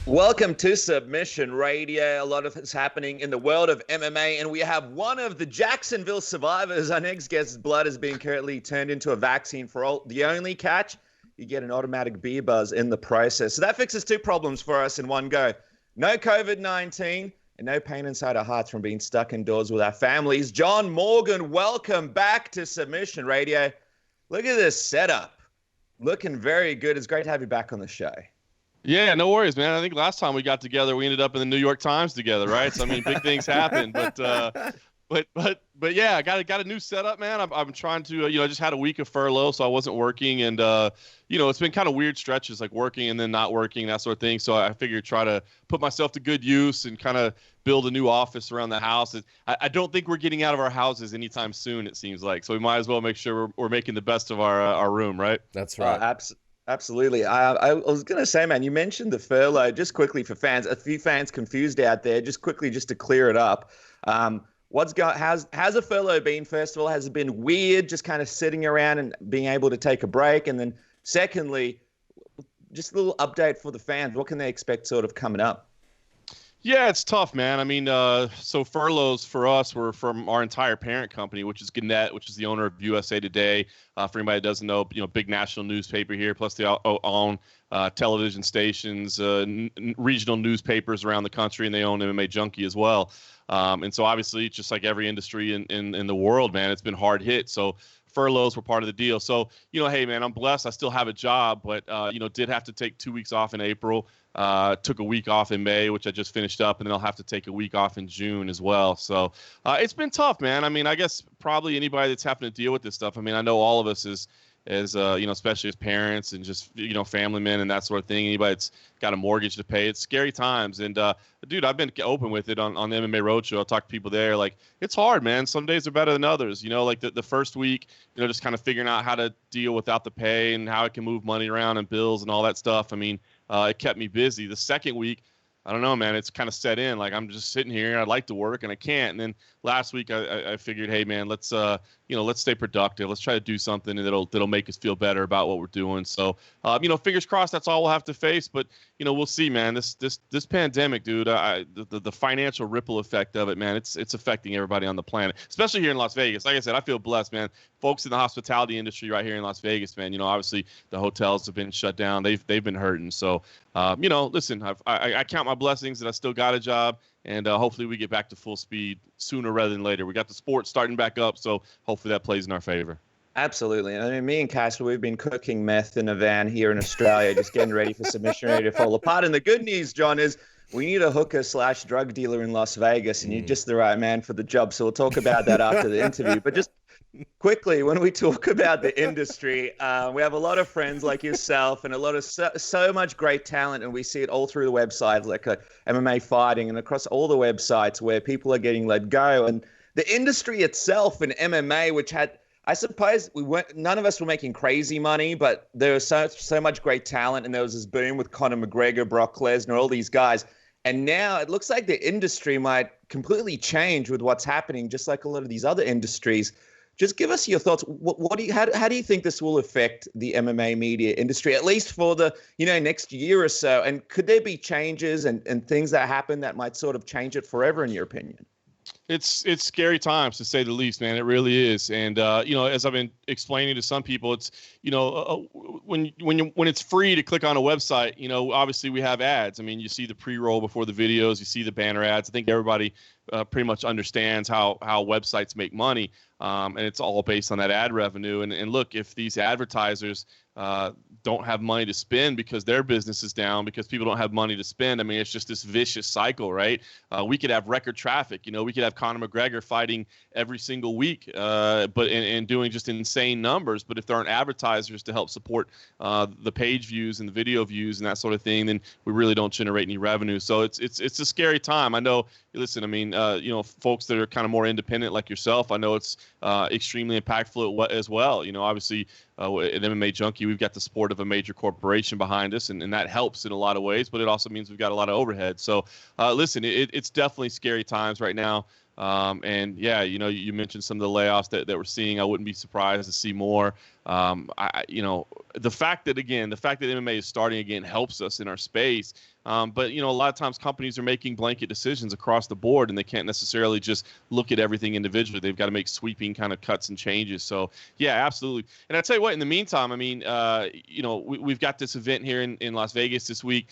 Welcome to Submission Radio. A lot of it's happening in the world of MMA, and we have one of the Jacksonville survivors. Our next guest's blood is being currently turned into a vaccine for all. The only catch, you get an automatic beer buzz in the process. So that fixes two problems for us in one go. No COVID-19 and no pain inside our hearts from being stuck indoors with our families. John Morgan, welcome back to Submission Radio. Look at this setup. Looking very good. It's great to have you back on the show. Yeah, no worries, man. I think last time we got together, we ended up in the New York Times together, right? So I mean, big things happen, but yeah, I got a new setup, man. I'm trying to, I just had a week of furlough, so I wasn't working, and it's been kind of weird stretches, like working and then not working, that sort of thing. So I figured try to put myself to good use and kind of build a new office around the house. I don't think we're getting out of our houses anytime soon, it seems like. So we might as well make sure we're making the best of our room, right? That's right. Absolutely. I was going to say, man, you mentioned the furlough. Just quickly for fans, a few fans confused out there, just to clear it up. How's a furlough been, first of all? Has it been weird just kind of sitting around and being able to take a break? And then secondly, just a little update for the fans. What can they expect sort of coming up? Yeah, it's tough, man. I mean, so furloughs for us were from our entire parent company, which is Gannett, which is the owner of USA Today. For anybody that doesn't know, big national newspaper here, plus they own television stations, regional newspapers around the country, and they own MMA Junkie as well. And so obviously, just like every industry in the world, man, it's been hard hit. So furloughs were part of the deal. So, hey, man, I'm blessed. I still have a job, but, did have to take 2 weeks off in April. Took a week off in May, which I just finished up, and then I'll have to take a week off in June as well. So it's been tough, man. I mean, I guess probably anybody that's having to deal with this stuff. I mean, I know all of us as especially as parents and just, family men and that sort of thing. Anybody that's got a mortgage to pay, it's scary times. And, dude, I've been open with it on the MMA Roadshow. I talk to people there. Like, it's hard, man. Some days are better than others. Like the first week, just kind of figuring out how to deal without the pay and how I can move money around and bills and all that stuff. I mean, it kept me busy. The second week, I don't know, man, it's kind of set in. Like, I'm just sitting here. I'd like to work and I can't. And then last week I figured, hey, man, let's stay productive. Let's try to do something that'll make us feel better about what we're doing. So, fingers crossed, that's all we'll have to face. But, we'll see, man. This pandemic, dude, the financial ripple effect of it, man, it's affecting everybody on the planet, especially here in Las Vegas. Like I said, I feel blessed, man. Folks in the hospitality industry right here in Las Vegas, man, obviously the hotels have been shut down. They've been hurting. So, listen, I count my blessings that I still got a job. And hopefully we get back to full speed sooner rather than later. We got the sports starting back up, so hopefully that plays in our favor. Absolutely. I mean, me and Casper, we've been cooking meth in a van here in Australia, just getting ready for Submission Radio to fall apart. And the good news, John, is we need a hooker/drug dealer in Las Vegas, and you're just the right man for the job. So we'll talk about that after the interview. But just quickly, when we talk about the industry, we have a lot of friends like yourself and a lot of so much great talent, and we see it all through the websites like MMA Fighting and across all the websites where people are getting let go. And the industry itself in MMA, which had, I suppose, none of us were making crazy money, but there was so much great talent, and there was this boom with Conor McGregor, Brock Lesnar, all these guys. And now it looks like the industry might completely change with what's happening, just like a lot of these other industries. Just give us your thoughts. How do you think this will affect the MMA media industry, at least for the next year or so? And could there be changes and things that happen that might sort of change it forever, in your opinion? It's scary times, to say the least, man. It really is. And as I've been explaining to some people, it's when it's free to click on a website, obviously we have ads. I mean, you see the pre-roll before the videos, you see the banner ads. I think everybody pretty much understands how websites make money, and it's all based on that ad revenue. And look, if these advertisers don't have money to spend because their business is down, because people don't have money to spend, I mean, it's just this vicious cycle, right? We could have record traffic. We could have Conor McGregor fighting every single week, but doing just insane numbers. But if there aren't advertisers to help support the page views and the video views and that sort of thing, then we really don't generate any revenue. So it's a scary time. I know. Listen, I mean, folks that are kind of more independent like yourself, I know it's extremely impactful as well. Obviously, at MMA Junkie, we've got the support of a major corporation behind us, and that helps in a lot of ways, but it also means we've got a lot of overhead. So, listen, it's definitely scary times right now. And yeah, you mentioned some of the layoffs that we're seeing. I wouldn't be surprised to see more. The fact that MMA is starting again helps us in our space. But a lot of times companies are making blanket decisions across the board, and they can't necessarily just look at everything individually. They've got to make sweeping kind of cuts and changes. So yeah, absolutely. And I tell you what, in the meantime, I mean, we've got this event here in Las Vegas this week.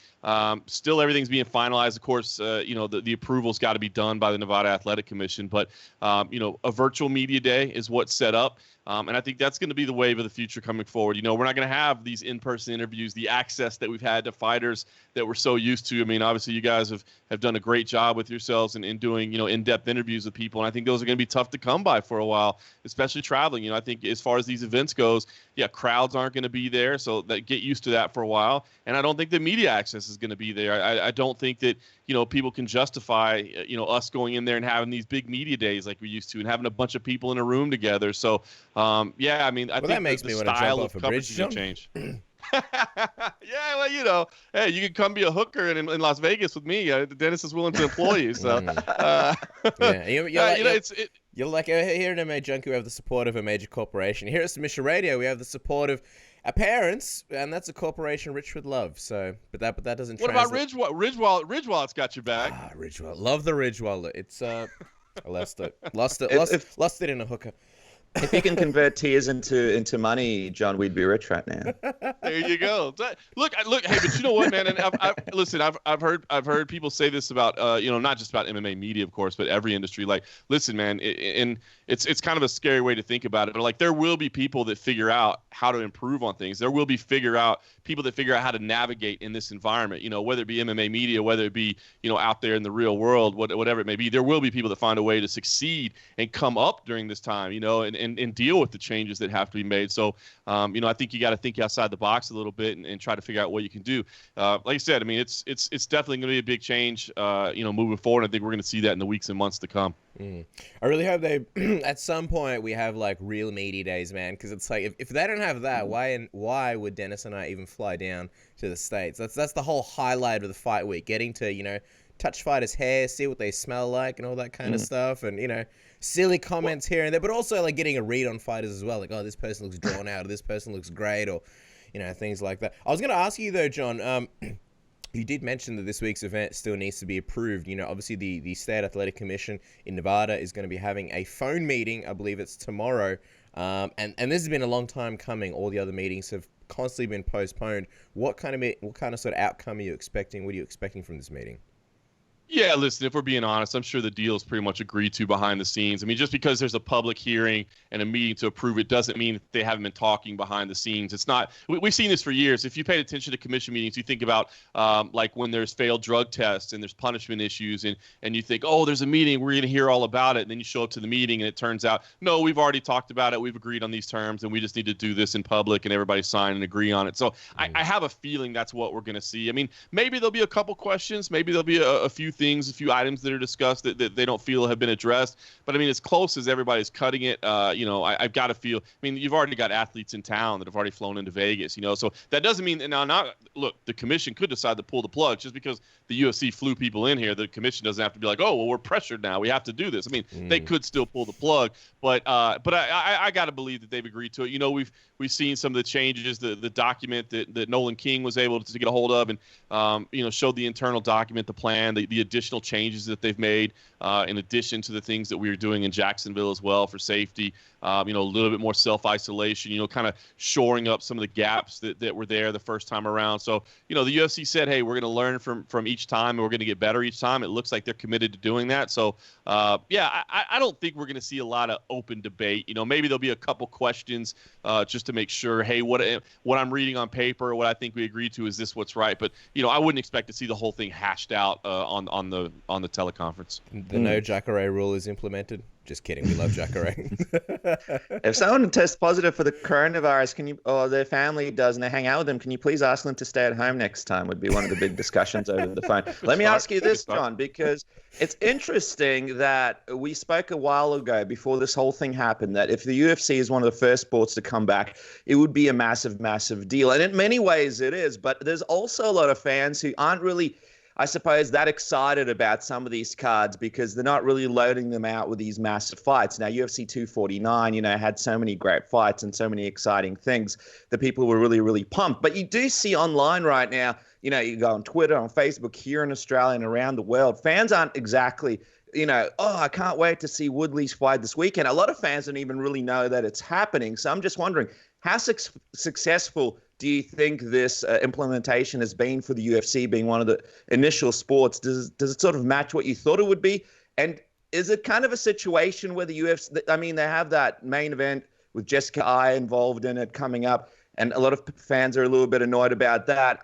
Still, everything's being finalized. Of course, the approval's got to be done by the Nevada Athletic Commission. But a virtual media day is what's set up. And I think that's going to be the wave of the future coming forward. We're not going to have these in-person interviews, the access that we've had to fighters that we're so used to. I mean, obviously, you guys have done a great job with yourselves in doing, in-depth interviews with people. And I think those are going to be tough to come by for a while, especially traveling. I think as far as these events goes, yeah, crowds aren't going to be there. So get used to that for a while. And I don't think the media access is going to be there. I don't think that, people can justify, us going in there and having these big media days like we used to and having a bunch of people in a room together. So, I mean, I think that makes me want to jump off a bridge. Change. Yeah, well, hey, you can come be a hooker in Las Vegas with me. Dennis is willing to employ you. So, you're like here at MMA Junkie, we have the support of a major corporation. Here at Submission Radio, we have the support of our parents, and that's a corporation rich with love. So, but that doesn't. What about Ridge Wallet's got your back. Ridge Wallet, love the Ridge Wallet. It's I lost it in a hooker. If you can convert tears into money, John, we'd be rich right now. There you go. Look. Hey, but you know what, man? And I've heard people say this about not just about MMA media, of course, but every industry. Like, listen, man, it's kind of a scary way to think about it. But like, there will be people that figure out how to improve on things. There will be people that figure out how to navigate in this environment. Whether it be MMA media, whether it be out there in the real world, whatever it may be. There will be people that find a way to succeed and come up during this time. And deal with the changes that have to be made. So, I think you got to think outside the box a little bit and try to figure out what you can do. Like I said, I mean, it's definitely going to be a big change, moving forward. I think we're going to see that in the weeks and months to come. I really hope they, at some point, we have like real media days, man. Because it's like if they don't have that, why would Dennis and I even fly down to the States? That's the whole highlight of the fight week, getting to touch fighters' hair, see what they smell like, and all that kind of stuff, and silly comments here and there, but also like getting a read on fighters as well, like, oh, this person looks drawn out, or this person looks great, or things like that. I was going to ask you though, John, you did mention that this week's event still needs to be approved. Obviously the State Athletic Commission in Nevada is going to be having a phone meeting. I believe it's tomorrow, and this has been a long time coming. All the other meetings have constantly been postponed. What kind of sort of outcome are you expecting? What are you expecting from this meeting? Yeah, listen, if we're being honest, I'm sure the deal is pretty much agreed to behind the scenes. I mean, just because there's a public hearing and a meeting to approve it doesn't mean that they haven't been talking behind the scenes. It's not – we've seen this for years. If you paid attention to commission meetings, you think about like when there's failed drug tests and there's punishment issues and you think, oh, there's a meeting, we're going to hear all about it. And then you show up to the meeting and it turns out, no, we've already talked about it. We've agreed on these terms and we just need to do this in public and everybody sign and agree on it. So I have a feeling that's what we're going to see. I mean, maybe there'll be a couple questions. Maybe there'll be a few things, a few items that are discussed that they don't feel have been addressed. But I mean, as close as everybody's cutting it, I've got to feel. I mean, you've already got athletes in town that have already flown into Vegas. So that doesn't mean look, the commission could decide to pull the plug just because the UFC flew people in here. The commission doesn't have to be like, oh, well, we're pressured now, we have to do this. I mean, they could still pull the plug, but I got to believe that they've agreed to it. We've seen some of the changes, the document that Nolan King was able to get a hold of, and showed the internal document, the plan, the additional changes that they've made, in addition to the things that we were doing in Jacksonville as well for safety. A little bit more self-isolation, kind of shoring up some of the gaps that were there the first time around. So, the UFC said, hey, we're going to learn from each time and we're going to get better each time. It looks like they're committed to doing that. So, I don't think we're going to see a lot of open debate. Maybe there'll be a couple questions just to make sure, hey, what I'm reading on paper, what I think we agreed to, is this what's right? But, I wouldn't expect to see the whole thing hashed out on the teleconference. The no Jacare rule is implemented. Just kidding. We love Jacare. If someone tests positive for the coronavirus, or their family does, and they hang out with them, can you please ask them to stay at home next time? Would be one of the big discussions over the phone. Let me ask you this, John, because it's interesting that we spoke a while ago before this whole thing happened that if the UFC is one of the first sports to come back, it would be a massive, massive deal. And in many ways it is. But there's also a lot of fans who aren't really I suppose, that excited about some of these cards because they're not really loading them out with these massive fights. Now, UFC 249, had so many great fights and so many exciting things that people were really, really pumped. But you do see online right now, you go on Twitter, on Facebook, here in Australia and around the world, fans aren't exactly, I can't wait to see Woodley's fight this weekend. A lot of fans don't even really know that it's happening. So I'm just wondering, how successful do you think this implementation has been for the UFC, being one of the initial sports? Does it sort of match what you thought it would be? And is it kind of a situation where the UFC, they have that main event with Jessica Ai involved in it coming up, and a lot of fans are a little bit annoyed about that.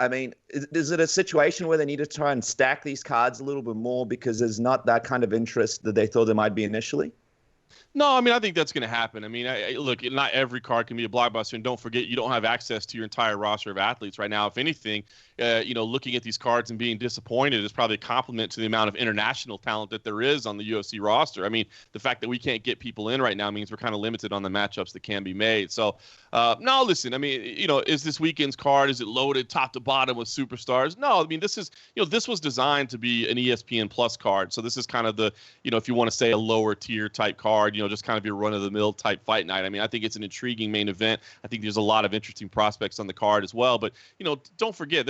Is it a situation where they need to try and stack these cards a little bit more because there's not that kind of interest that they thought there might be initially? No, I think that's going to happen. Look, not every card can be a blockbuster, and don't forget, you don't have access to your entire roster of athletes right now. If anything, looking at these cards and being disappointed is probably a compliment to the amount of international talent that there is on the UFC roster. The fact that we can't get people in right now means we're kind of limited on the matchups that can be made. So, no, listen, is this weekend's card, is it loaded top to bottom with superstars? No, this was designed to be an ESPN Plus card. So this is kind of the, if you want to say a lower tier type card, just kind of your run-of-the-mill type fight night. I think it's an intriguing main event. I think there's a lot of interesting prospects on the card as well. But, don't forget,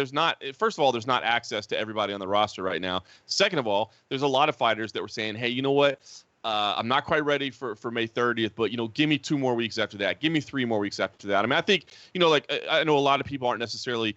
first of all, there's not access to everybody on the roster right now. Second of all, there's a lot of fighters that were saying, hey, you know what? I'm not quite ready for May 30th, but, give me 2 more weeks after that. Give me 3 more weeks after that. I think, I know a lot of people aren't necessarily,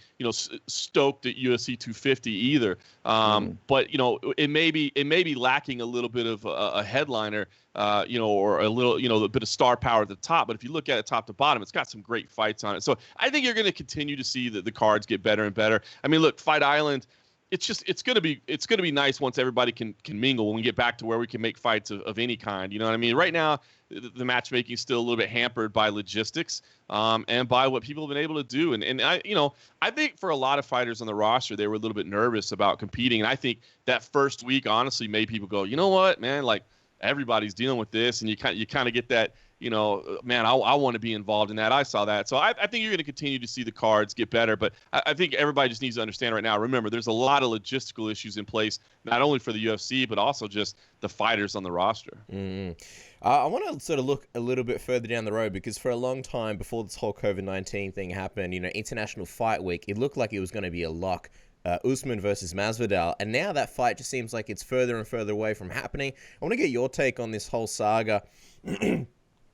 stoked at UFC 250 either. But, it may be lacking a little bit of a headliner, or a little, a bit of star power at the top. But if you look at it top to bottom, it's got some great fights on it. So I think you're going to continue to see the cards get better and better. Look, Fight Island, it's gonna be nice once everybody can mingle, when we get back to where we can make fights of any kind. You know what I mean? Right now, the matchmaking is still a little bit hampered by logistics, and by what people have been able to do. And I think for a lot of fighters on the roster, they were a little bit nervous about competing. And I think that first week honestly made people go, you know what, man, like everybody's dealing with this, and you kind of get that. Man, I want to be involved in that. I saw that. So I think you're going to continue to see the cards get better. But I think everybody just needs to understand right now, remember, there's a lot of logistical issues in place, not only for the UFC, but also just the fighters on the roster. Mm-hmm. I want to sort of look a little bit further down the road, because for a long time before this whole COVID-19 thing happened, International Fight Week, it looked like it was going to be a lock. Usman versus Masvidal, and now that fight just seems like it's further and further away from happening. I want to get your take on this whole saga.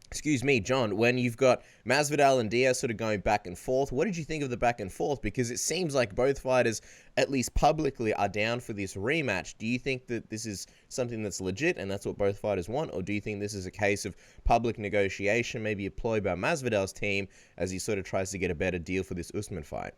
Excuse me, John, when you've got Masvidal and Diaz sort of going back and forth, what did you think of the back and forth? Because it seems like both fighters, at least publicly, are down for this rematch. Do you think that this is something that's legit and that's what both fighters want? Or do you think this is a case of public negotiation, maybe a ploy by Masvidal's team as he sort of tries to get a better deal for this Usman fight?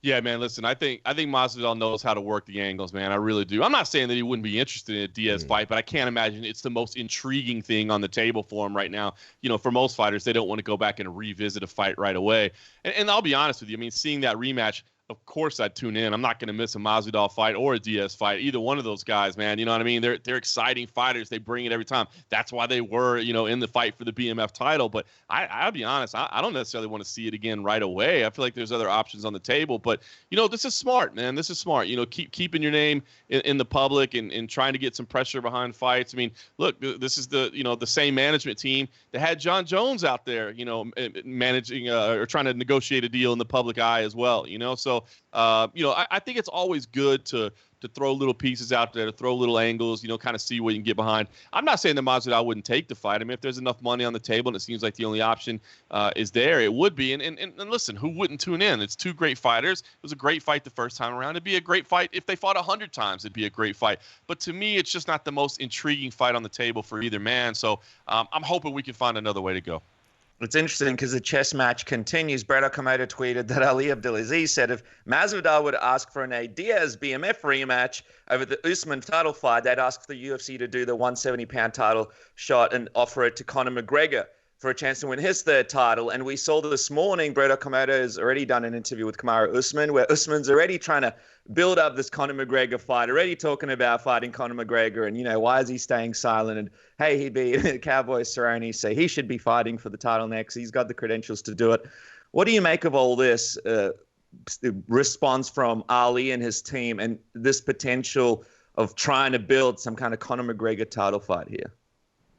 Yeah, man, listen, I think Masvidal knows how to work the angles, man. I really do. I'm not saying that he wouldn't be interested in a Diaz fight, but I can't imagine it's the most intriguing thing on the table for him right now. For most fighters, they don't want to go back and revisit a fight right away. And I'll be honest with you, seeing that rematch, of course I'd tune in. I'm not going to miss a Masvidal fight or a Diaz fight. Either one of those guys, man. You know what I mean? They're exciting fighters. They bring it every time. That's why they were, in the fight for the BMF title. But I'll be honest, I don't necessarily want to see it again right away. I feel like there's other options on the table. But, this is smart, man. This is smart. Keeping your name in the public and trying to get some pressure behind fights. Look, this is the same management team that had Jon Jones out there, managing or trying to negotiate a deal in the public eye as well, So, I think it's always good to throw little pieces out there, to throw little angles, kind of see what you can get behind. I'm not saying that Masvidal wouldn't take the fight. If there's enough money on the table and it seems like the only option is there, it would be. And listen, who wouldn't tune in? It's 2 great fighters. It was a great fight the first time around. It'd be a great fight if they fought 100 times. It'd be a great fight. But to me, it's just not the most intriguing fight on the table for either man. So I'm hoping we can find another way to go. It's interesting because the chess match continues. Brett Okamoto tweeted that Ali Abdelaziz said if Masvidal would ask for an Diaz BMF rematch over the Usman title fight, they'd ask the UFC to do the 170-pound title shot and offer it to Conor McGregor for a chance to win his 3rd title. And we saw this morning, Brett Okamoto has already done an interview with Kamaru Usman, where Usman's already trying to build up this Conor McGregor fight, already talking about fighting Conor McGregor and, why is he staying silent? And, hey, he beat Cowboy Cerrone, so he should be fighting for the title next. He's got the credentials to do it. What do you make of all this? response from Ali and his team and this potential of trying to build some kind of Conor McGregor title fight here?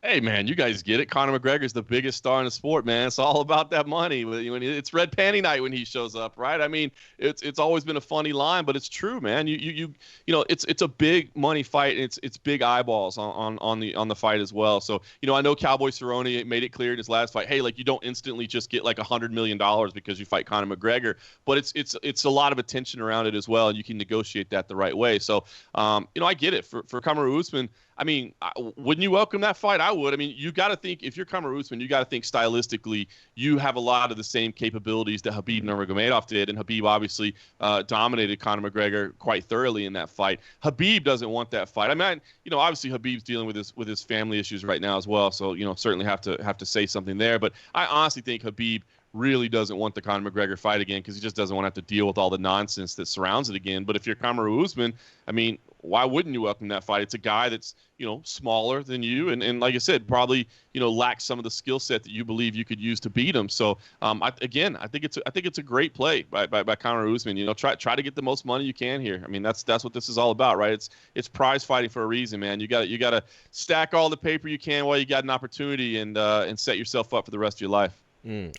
Hey, man, you guys get it. Conor McGregor is the biggest star in the sport, man. It's all about that money. It's red panty night when he shows up, right? I mean, it's always been a funny line, but it's true, man. It's a big money fight, and it's big eyeballs on the fight as well. So, I know Cowboy Cerrone made it clear in his last fight, hey, like, you don't instantly just get like $100 million because you fight Conor McGregor, but it's a lot of attention around it as well, and you can negotiate that the right way. So, I get it. For Kamaru Usman, I mean, wouldn't you welcome that fight? I would. I mean, you got to think, if you're Kamaru Usman, you got to think stylistically, you have a lot of the same capabilities that Khabib Nurmagomedov did, and Khabib obviously dominated Conor McGregor quite thoroughly in that fight. Khabib doesn't want that fight. I mean, obviously Khabib's dealing with his family issues right now as well, so certainly have to say something there. But I honestly think Khabib really doesn't want the Conor McGregor fight again because he just doesn't want to have to deal with all the nonsense that surrounds it again. But if you're Kamaru Usman, I mean, why wouldn't you welcome that fight? It's a guy that's, smaller than you. And like I said, probably, lacks some of the skill set that you believe you could use to beat him. So, I think it's a great play by Kamaru Usman. Try to get the most money you can here. I mean, that's what this is all about, right? It's prize fighting for a reason, man. You got to stack all the paper you can while you got an opportunity and set yourself up for the rest of your life. Go,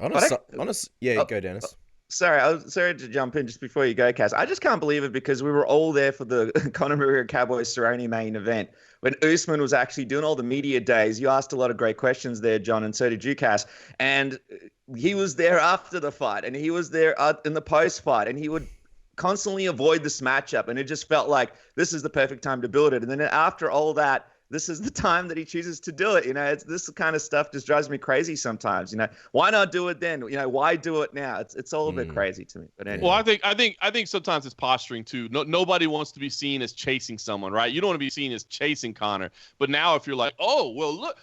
Dennis. Sorry to jump in just before you go, Cass. I just can't believe it because we were all there for the Conor McGregor Cowboy Cerrone main event when Usman was actually doing all the media days. You asked a lot of great questions there, John, and so did you, Cass. And he was there after the fight, and he was there in the post-fight, and he would constantly avoid this matchup, and it just felt like this is the perfect time to build it. And then after all that, this is the time that he chooses to do it. It's this kind of stuff just drives me crazy sometimes. Why not do it then? Why do it now? It's all a bit crazy to me. But anyway. Well, I think sometimes it's posturing too. Nobody wants to be seen as chasing someone, right? You don't want to be seen as chasing Conor. But now if you're like, oh, well, look,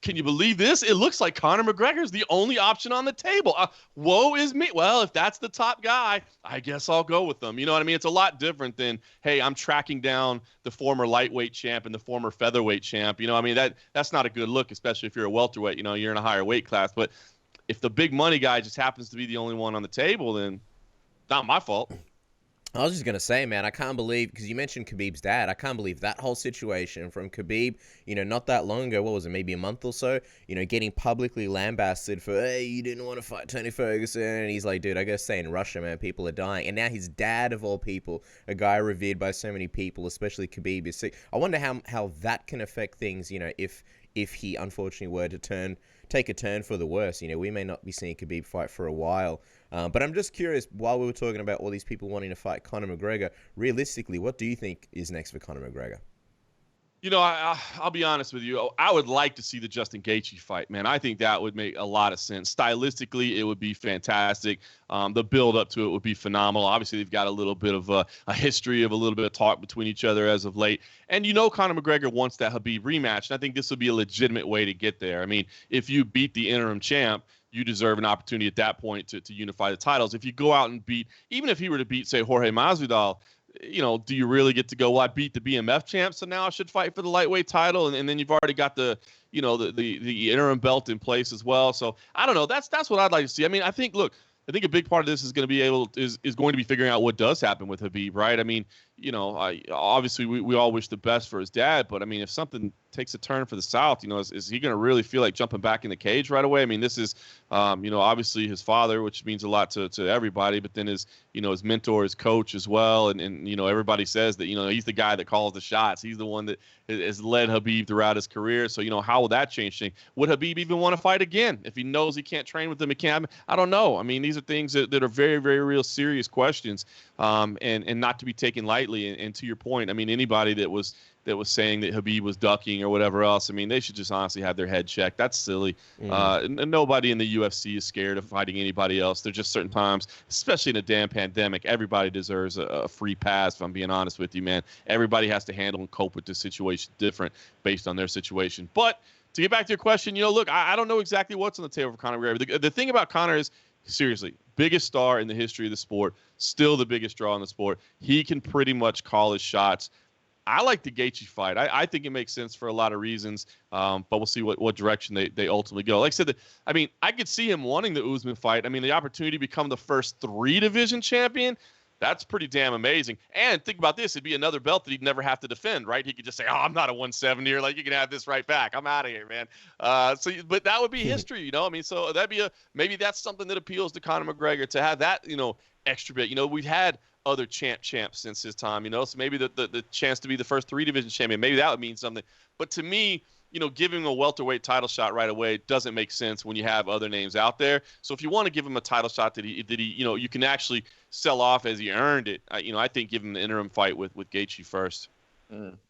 can you believe this? It looks like Conor McGregor is the only option on the table. Woe is me. Well, if that's the top guy, I guess I'll go with them. You know what I mean? It's a lot different than, hey, I'm tracking down the former lightweight champ and the former featherweight champ. I mean, that's not a good look, especially if you're a welterweight. You're in a higher weight class. But if the big money guy just happens to be the only one on the table, then not my fault. I was just going to say, man, I can't believe, because you mentioned Khabib's dad, I can't believe that whole situation from Khabib, not that long ago, what was it, maybe a month or so, getting publicly lambasted for, hey, you didn't want to fight Tony Ferguson, and he's like, dude, I gotta say, in Russia, man, people are dying, and now his dad, of all people, a guy revered by so many people, especially Khabib, is sick. I wonder how that can affect things, if he unfortunately were to take a turn for the worse. We may not be seeing Khabib fight for a while. But I'm just curious, while we were talking about all these people wanting to fight Conor McGregor, realistically, what do you think is next for Conor McGregor? I'll be honest with you. I would like to see the Justin Gaethje fight, man. I think that would make a lot of sense. Stylistically, it would be fantastic. The build up to it would be phenomenal. Obviously, they've got a little bit of a history of a little bit of talk between each other as of late. And Conor McGregor wants that Khabib rematch, and I think this would be a legitimate way to get there. I mean, if you beat the interim champ, you deserve an opportunity at that point to unify the titles. If you go out and even if he were to beat, say, Jorge Masvidal, do you really get to go, well, I beat the BMF champ, so now I should fight for the lightweight title? And then you've already got the interim belt in place as well. So I don't know. That's what I'd like to see. I mean, I think a big part of this is going to be figuring out what does happen with Khabib, right? I mean, obviously we all wish the best for his dad, but I mean, if something takes a turn for the South, is he going to really feel like jumping back in the cage right away? I mean, this is, obviously his father, which means a lot to everybody, but then his mentor, his coach as well. And everybody says that, he's the guy that calls the shots. He's the one that has led Khabib throughout his career. So, how will that change things? Would Khabib even want to fight again if he knows he can't train with them? I don't know. I mean, these are things that are very, very real serious questions, and not to be taken lightly. And to your point, I mean, anybody that was saying that Khabib was ducking or whatever else, I mean, they should just honestly have their head checked. That's silly. And nobody in the UFC is scared of fighting anybody else. There's just certain times, especially in a damn pandemic, everybody deserves a free pass, if I'm being honest with you, man. Everybody has to handle and cope with this situation different based on their situation. But to get back to your question, look, I don't know exactly what's on the table for Conor McGregor. The thing about Conor is, seriously, biggest star in the history of the sport, still the biggest draw in the sport. He can pretty much call his shots. I like the Gaethje fight. I think it makes sense for a lot of reasons, but we'll see what direction they ultimately go. Like I said, I could see him wanting the Usman fight. I mean, the opportunity to become the first 3-division champion, that's pretty damn amazing. And think about this. It'd be another belt that he'd never have to defend, right? He could just say, I'm not a 170er. Like, you can have this right back. I'm out of here, man. But that would be history, you know? I mean, so that'd be maybe that's something that appeals to Conor McGregor, to have that, extra bit. We've had other champs since his time, so maybe the chance to be the first 3-division champion, maybe that would mean something. But to me, giving him a welterweight title shot right away doesn't make sense when you have other names out there. So if you want to give him a title shot that he you can actually sell off as he earned it, I think give him the interim fight with Gaethje first.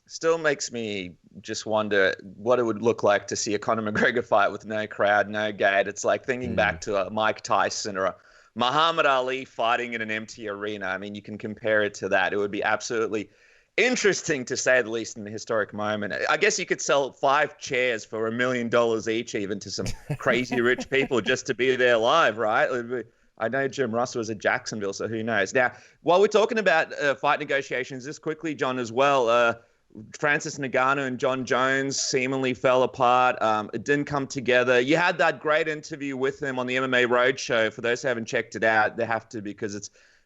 Still makes me just wonder what it would look like to see a Conor McGregor fight with no crowd, no gate. It's like thinking back to a Mike Tyson or a Muhammad Ali fighting in an empty arena. I mean, you can compare it to that. It would be absolutely interesting, to say the least, in a historic moment. I guess you could sell 5 chairs for $1 million each, even, to some crazy rich people just to be there live, right? I know Jim Russell was at Jacksonville, so who knows? Now, while we're talking about fight negotiations, just quickly, John, as well, Francis Ngannou and Jon Jones seemingly fell apart. It didn't come together. You had that great interview with him on the MMA Roadshow. For those who haven't checked it out, they have to, because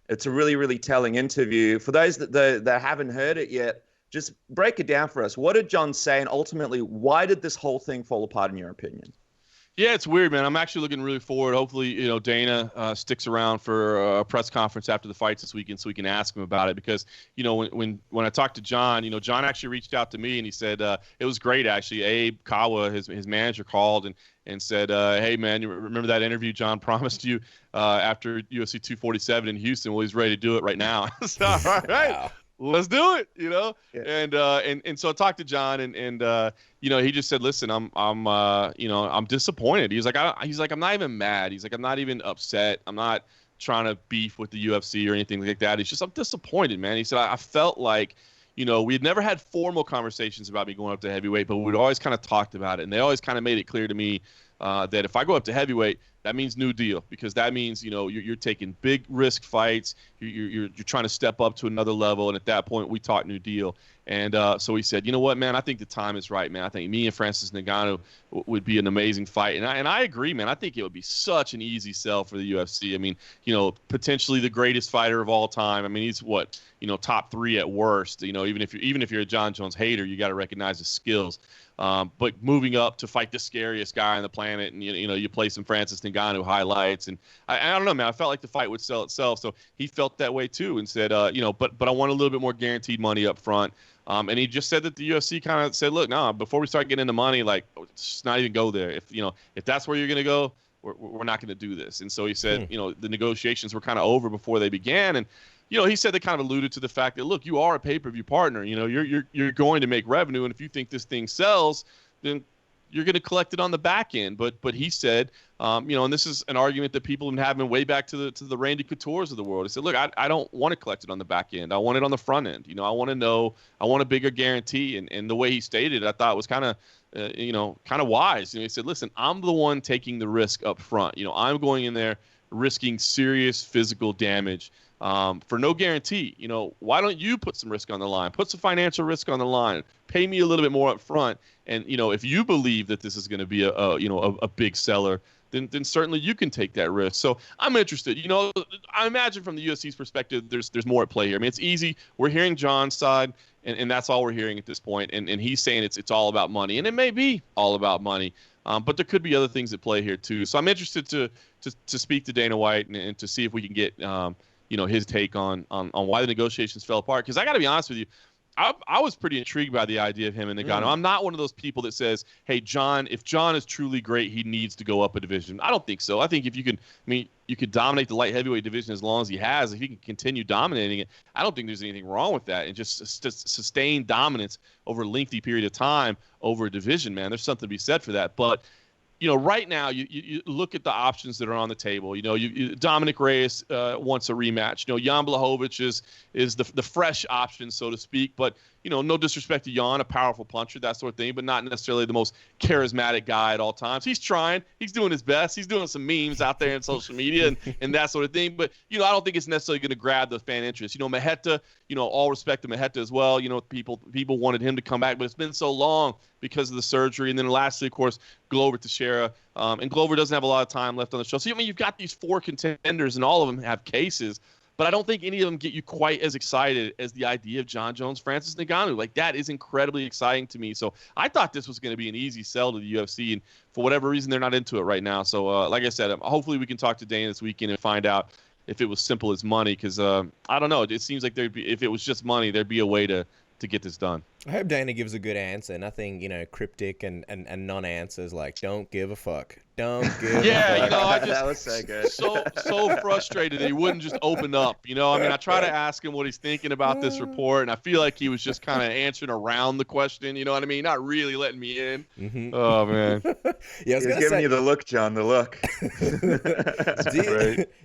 it's a really, really telling interview. For those that haven't heard it yet, just break it down for us. What did Jon say, and ultimately, why did this whole thing fall apart in your opinion? Yeah, it's weird, man. I'm actually looking really forward. Hopefully, Dana sticks around for a press conference after the fights this weekend so we can ask him about it. Because, when I talked to Jon, Jon actually reached out to me and he said it was great, actually. Abe Kawa, his manager, called and said, hey, man, you remember that interview Jon promised you after UFC 247 in Houston? Well, he's ready to do it right now. So, all right. Wow. Let's do it, Yeah. And so I talked to Jon and he just said, listen, I'm disappointed. He's like, I'm not even mad. He's like, I'm not even upset. I'm not trying to beef with the UFC or anything like that. He's just, I'm disappointed, man. He said, I felt like, we had never had formal conversations about me going up to heavyweight, but we'd always kind of talked about it. And they always kind of made it clear to me that if I go up to heavyweight, that means new deal, because that means, you're taking big risk fights. You're trying to step up to another level. And at that point, we talk new deal. And so he said, you know what, man, I think the time is right, man. I think me and Francis Ngannou would be an amazing fight. And I agree, man. I think it would be such an easy sell for the UFC. I mean, potentially the greatest fighter of all time. I mean, he's top 3 at worst. Even if you're a Jon Jones hater, you got to recognize his skills. But moving up to fight the scariest guy on the planet, and you play some Francis Ngannou highlights, and I don't know, man. I felt like the fight would sell itself, so he felt that way too, and said, but I want a little bit more guaranteed money up front. And he just said that the UFC kind of said, look, no, before we start getting into money, like, just not even go there. If that's where you're gonna go, we're not gonna do this. And so he said, the negotiations were kind of over before they began, and. He said they kind of alluded to the fact that, look, you are a pay-per-view partner. You're going to make revenue, and if you think this thing sells, then you're going to collect it on the back end. But he said, and this is an argument that people have been having way back to the Randy Coutures of the world. He said, look, I don't want to collect it on the back end. I want it on the front end. I want to know. I want a bigger guarantee. And the way he stated it, I thought was kind of wise. He said, listen, I'm the one taking the risk up front. I'm going in there risking serious physical damage. For no guarantee. Why don't you put some risk on the line? Put some financial risk on the line. Pay me a little bit more up front. And, if you believe that this is going to be a big seller, then certainly you can take that risk. So I'm interested. I imagine from the UFC's perspective, there's more at play here. I mean, it's easy. We're hearing Jon's side, and that's all we're hearing at this point. And he's saying it's all about money. And it may be all about money. But there could be other things at play here, too. So I'm interested to speak to Dana White and to see if we can get his take on why the negotiations fell apart. Because I got to be honest with you, I was pretty intrigued by the idea of him and Ngannou. I'm not one of those people that says, hey, if Jon is truly great, he needs to go up a division. I don't think so. I think if you could dominate the light heavyweight division as long as he has. If he can continue dominating it, I don't think there's anything wrong with that. And just sustain dominance over a lengthy period of time over a division, man, there's something to be said for that. But right now you look at the options that are on the table. Dominic Reyes wants a rematch. Jan Blachowicz is the fresh option, so to speak. But no disrespect to Jan, a powerful puncher, that sort of thing, but not necessarily the most charismatic guy at all times. He's trying. He's doing his best. He's doing some memes out there in social media and that sort of thing. But, I don't think it's necessarily going to grab the fan interest. Maheta, all respect to Maheta as well. People wanted him to come back, but it's been so long because of the surgery. And then lastly, of course, Glover Teixeira. And Glover doesn't have a lot of time left on the show. So, you've got these 4 contenders, and all of them have cases. But I don't think any of them get you quite as excited as the idea of Jon Jones, Francis Ngannou. Like, that is incredibly exciting to me. So I thought this was going to be an easy sell to the UFC, and for whatever reason, they're not into it right now. So, like I said, hopefully we can talk to Dana this weekend and find out if it was simple as money, because I don't know. It seems like if it was just money, there'd be a way to get this done. I hope Dana gives a good answer. Nothing, cryptic and non-answers like "don't give a fuck." Don't give a fuck. That was so good. So frustrated that he wouldn't just open up. I try to ask him what he's thinking about this report, and I feel like he was just kind of answering around the question. You know what I mean? Not really letting me in. Mm-hmm. Oh man. Yeah, I was giving you the look, John. The look.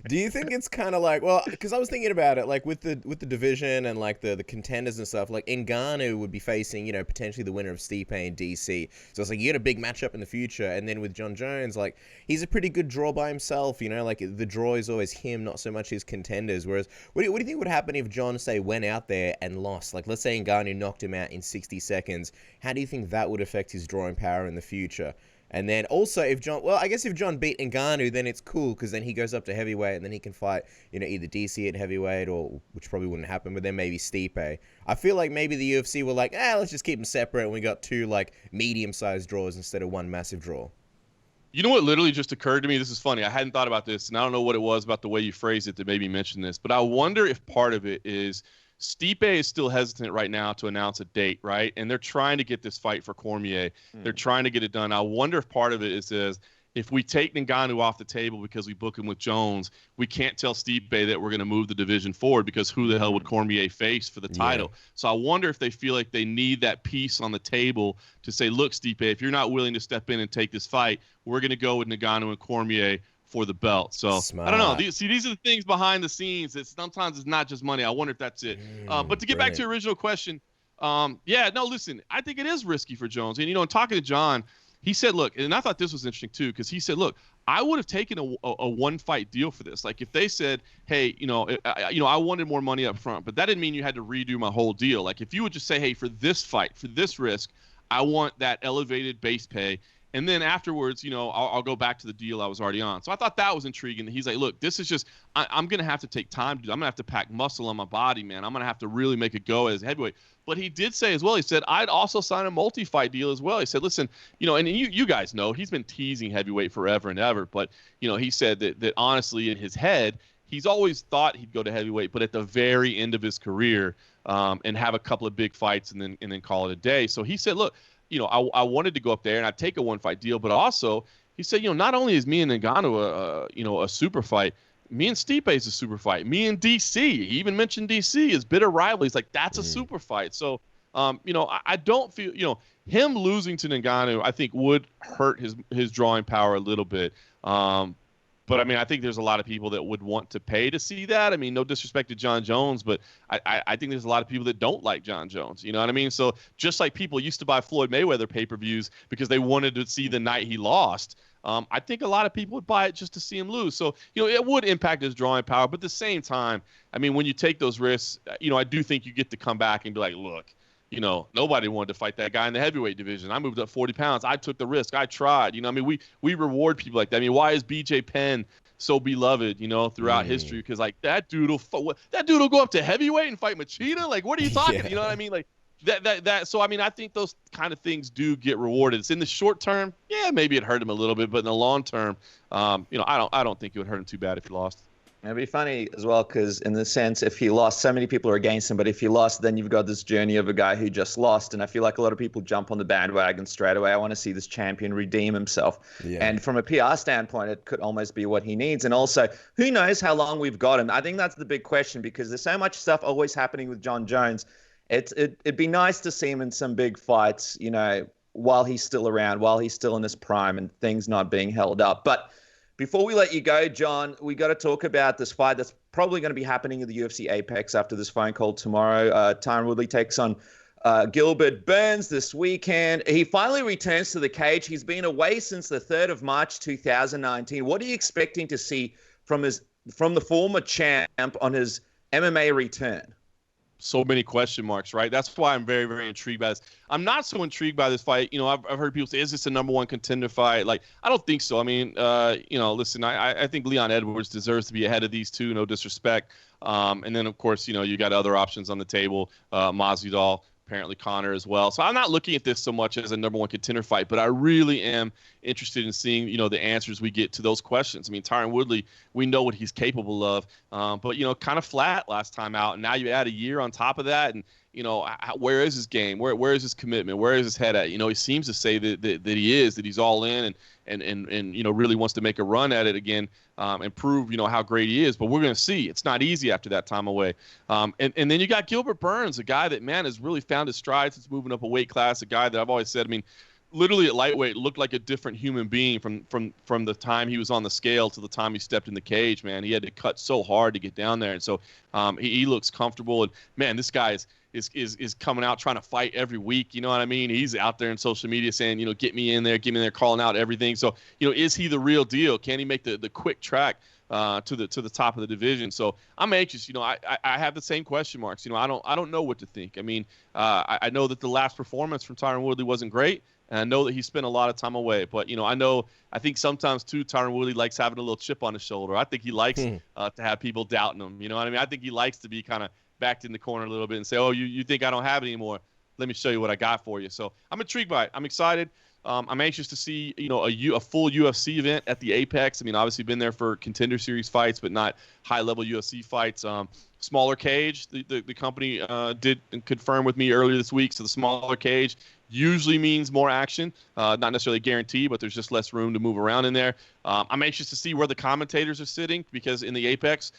Do you think it's kind of like, well, because I was thinking about it, like with the division and like the contenders and stuff, like Ngannou would be facing, potentially the winner of Stipe and DC. So it's like you get a big matchup in the future, and then with Jon Jones, like he's a pretty good draw by himself. Like the draw is always him, not so much his contenders. Whereas, what do you think would happen if Jon, say, went out there and lost? Like, let's say Ngannou knocked him out in 60 seconds. How do you think that would affect his drawing power in the future? And then also, if Jon beat Ngannou, then it's cool, because then he goes up to heavyweight, and then he can fight, either DC at heavyweight, or which probably wouldn't happen, but then maybe Stipe. I feel like maybe the UFC were like, let's just keep them separate, and we got 2 like medium-sized draws instead of 1 massive draw. You know what literally just occurred to me? This is funny. I hadn't thought about this, and I don't know what it was about the way you phrased it that made me mention this, but I wonder if part of it is Stipe is still hesitant right now to announce a date, right? And they're trying to get this fight for Cormier. They're trying to get it done. I wonder if part of it is if we take Ngannou off the table because we book him with Jones, we can't tell Stipe that we're going to move the division forward, because who the hell would Cormier face for the title? Yeah. So I wonder if they feel like they need that piece on the table to say, look, Stipe, if you're not willing to step in and take this fight, we're going to go with Ngannou and Cormier for the belt. So Smart. I don't know. These are the things behind the scenes. Sometimes it's not just money. I wonder if that's it. But to get back to your original question, listen, I think it is risky for Jones. And, in talking to Jon, he said, look, and I thought this was interesting too, because he said, look, I would have taken a one-fight deal for this. Like, if they said, hey, I wanted more money up front, but that didn't mean you had to redo my whole deal. Like, if you would just say, hey, for this fight, for this risk, I want that elevated base pay, and then afterwards, I'll go back to the deal I was already on. So I thought that was intriguing. He's like, look, this is just, I'm going to have to take time to do. I'm going to have to pack muscle on my body, man. I'm going to have to really make it go as a heavyweight. But he did say as well, he said, I'd also sign a multi-fight deal as well. He said, listen, and you guys know, he's been teasing heavyweight forever and ever. But, he said that honestly, in his head, he's always thought he'd go to heavyweight, but at the very end of his career, and have a couple of big fights and then call it a day. So he said, look, I wanted to go up there and I'd take a one-fight deal, but also he said, not only is me and Ngannou a super fight, me and Stipe is a super fight. Me and DC, he even mentioned DC is bitter rival. He's like, that's a super fight. So, I don't feel, him losing to Ngannou, I think would hurt his drawing power a little bit. But, I think there's a lot of people that would want to pay to see that. No disrespect to Jon Jones, but I think there's a lot of people that don't like Jon Jones. You know what I mean? So just like people used to buy Floyd Mayweather pay-per-views because they wanted to see the night he lost, I think a lot of people would buy it just to see him lose. So, it would impact his drawing power. But at the same time, when you take those risks, I do think you get to come back and be like, look, nobody wanted to fight that guy in the heavyweight division. I moved up 40 pounds. I took the risk. I tried. We reward people like that. Why is BJ Penn so beloved, throughout history? Because that dude will go up to heavyweight and fight Machida. Like, what are you talking? Yeah. You know what I mean? Like that. So I think those kind of things do get rewarded. It's in the short term, yeah, maybe it hurt him a little bit, but in the long term, I don't think it would hurt him too bad if he lost. It'd be funny as well, because in the sense, if he lost, so many people are against him, but if he lost, then you've got this journey of a guy who just lost. And I feel like a lot of people jump on the bandwagon straight away. I want to see this champion redeem himself. Yeah. And from a PR standpoint, it could almost be what he needs. And also, who knows how long we've got him? I think that's the big question, because there's so much stuff always happening with Jon Jones. It'd be nice to see him in some big fights, while he's still around, while he's still in his prime and things not being held up. But before we let you go, John, we got to talk about this fight that's probably going to be happening in the UFC Apex after this phone call tomorrow. Tyron Woodley takes on Gilbert Burns this weekend. He finally returns to the cage. He's been away since the 3rd of March 2019. What are you expecting to see from the former champ on his MMA return? So many question marks, right? That's why I'm very, very intrigued by this. I'm not so intrigued by this fight. I've heard people say, is this a number one contender fight? Like, I don't think so. I mean, listen, I think Leon Edwards deserves to be ahead of these two, no disrespect. And then, of course, you got other options on the table, Masvidal, apparently Conor as well. So I'm not looking at this so much as a number one contender fight, but I really am interested in seeing, the answers we get to those questions. I mean, Tyron Woodley, we know what he's capable of, but, kind of flat last time out. And now you add a year on top of that. And, where is his game? Where is his commitment? Where is his head at? He seems to say that he's all in and really wants to make a run at it again and prove, how great he is. But we're going to see. It's not easy after that time away. And then you got Gilbert Burns, a guy that, man, has really found his stride since moving up a weight class, a guy that I've always said, I mean, literally at lightweight looked like a different human being from the time he was on the scale to the time he stepped in the cage, man. He had to cut so hard to get down there. And so he looks comfortable. And, man, this guy is coming out trying to fight every week. You know what I mean? He's out there in social media saying, get me in there, calling out everything. So, is he the real deal? Can he make the quick track to the top of the division? So I'm anxious. I have the same question marks. I don't know what to think. I mean, I know that the last performance from Tyron Woodley wasn't great. And I know that he spent a lot of time away. But, I think sometimes, too, Tyron Woodley likes having a little chip on his shoulder. I think he likes to have people doubting him. You know what I mean? I think he likes to be kind of backed in the corner a little bit and say, oh, you think I don't have it anymore? Let me show you what I got for you. So I'm intrigued by it. I'm excited. I'm anxious to see, a full UFC event at the Apex. I mean, obviously been there for Contender Series fights, but not high-level UFC fights. Smaller cage, the company did confirm with me earlier this week. So the smaller cage usually means more action. Not necessarily a guarantee, but there's just less room to move around in there. I'm anxious to see where the commentators are sitting because in the Apex,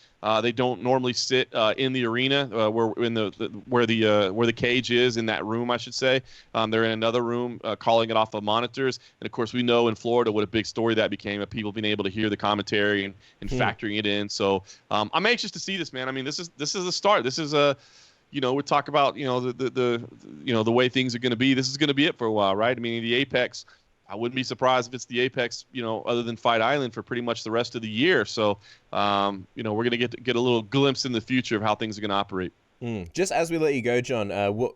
they don't normally sit in the arena where the cage is, in that room, I should say. They're in another room calling it off of monitors. And, of course, we know in Florida what a big story that became of people being able to hear the commentary and factoring it in. So I'm anxious to see this, man. I mean, this is a start. This is a we talk about, the way things are going to be. This is going to be it for a while, right? I mean, the Apex, I wouldn't be surprised if it's the Apex, other than Fight Island for pretty much the rest of the year. So, we're going to get a little glimpse in the future of how things are going to operate. Just as we let you go, John,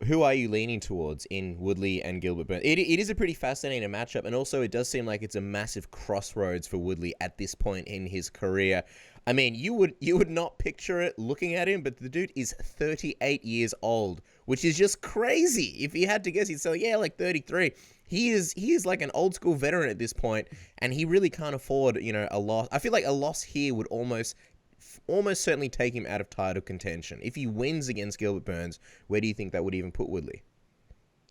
who are you leaning towards in Woodley and Gilbert Burns? It is a pretty fascinating matchup, and also it does seem like it's a massive crossroads for Woodley at this point in his career. I mean, you would not picture it looking at him, but the dude is 38 years old, which is just crazy. If you had to guess, he'd say, like 33. He is like an old school veteran at this point, and he really can't afford, a loss. I feel like a loss here would almost certainly take him out of title contention. If he wins against Gilbert Burns, where do you think that would even put Woodley?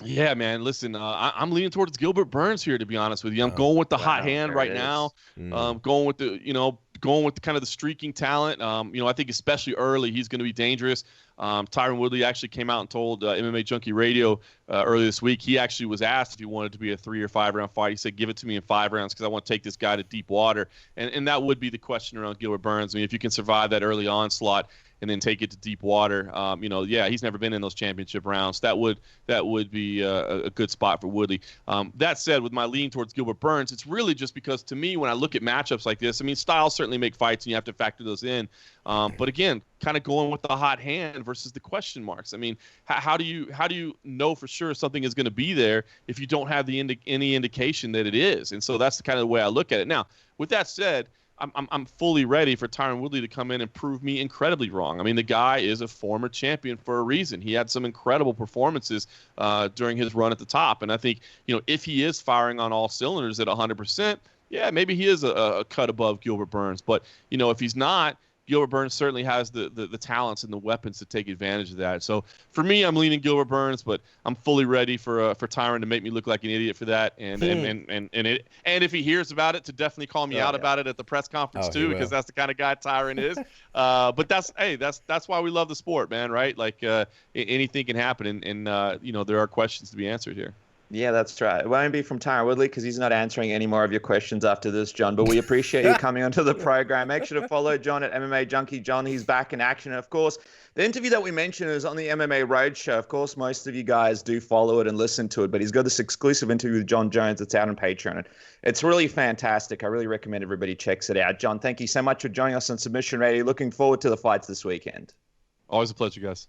Yeah, man. Listen, I'm leaning towards Gilbert Burns here, to be honest with you. I'm going with the hot hand right now. Going with the kind of the streaking talent. I think especially early, he's going to be dangerous. Tyron Woodley actually came out and told MMA Junkie Radio earlier this week. He actually was asked if he wanted to be a 3 or 5 round fight. He said, give it to me in 5 rounds because I want to take this guy to deep water. And that would be the question around Gilbert Burns. I mean, if you can survive that early onslaught and then take it to deep water, he's never been in those championship rounds. That would be a good spot for Woodley. That said, with my lean towards Gilbert Burns, it's really just because, to me, when I look at matchups like this, I mean, styles certainly make fights and you have to factor those in. But again, kind of going with the hot hand versus the question marks. I mean, how do you know for sure something is going to be there if you don't have any indication that it is? And so that's the kind of the way I look at it. Now, with that said, I'm fully ready for Tyron Woodley to come in and prove me incredibly wrong. I mean, the guy is a former champion for a reason. He had some incredible performances during his run at the top. And I think, if he is firing on all cylinders at 100%, yeah, maybe he is a cut above Gilbert Burns. But, if he's not, Gilbert Burns certainly has the talents and the weapons to take advantage of that. So for me, I'm leaning Gilbert Burns, but I'm fully ready for Tyron to make me look like an idiot for that. And if he hears about it, to definitely call me out about it at the press conference too, because that's the kind of guy Tyron is. But that's why we love the sport, man. Right? Like anything can happen, and there are questions to be answered here. Yeah, that's right. It won't be from Tyron Woodley because he's not answering any more of your questions after this, John. But we appreciate you coming onto the program. Make sure to follow John at MMA Junkie John. He's back in action. And of course, the interview that we mentioned is on the MMA Roadshow. Of course, most of you guys do follow it and listen to it, but he's got this exclusive interview with Jon Jones that's out on Patreon. And it's really fantastic. I really recommend everybody checks it out. John, thank you so much for joining us on Submission Radio. Looking forward to the fights this weekend. Always a pleasure, guys.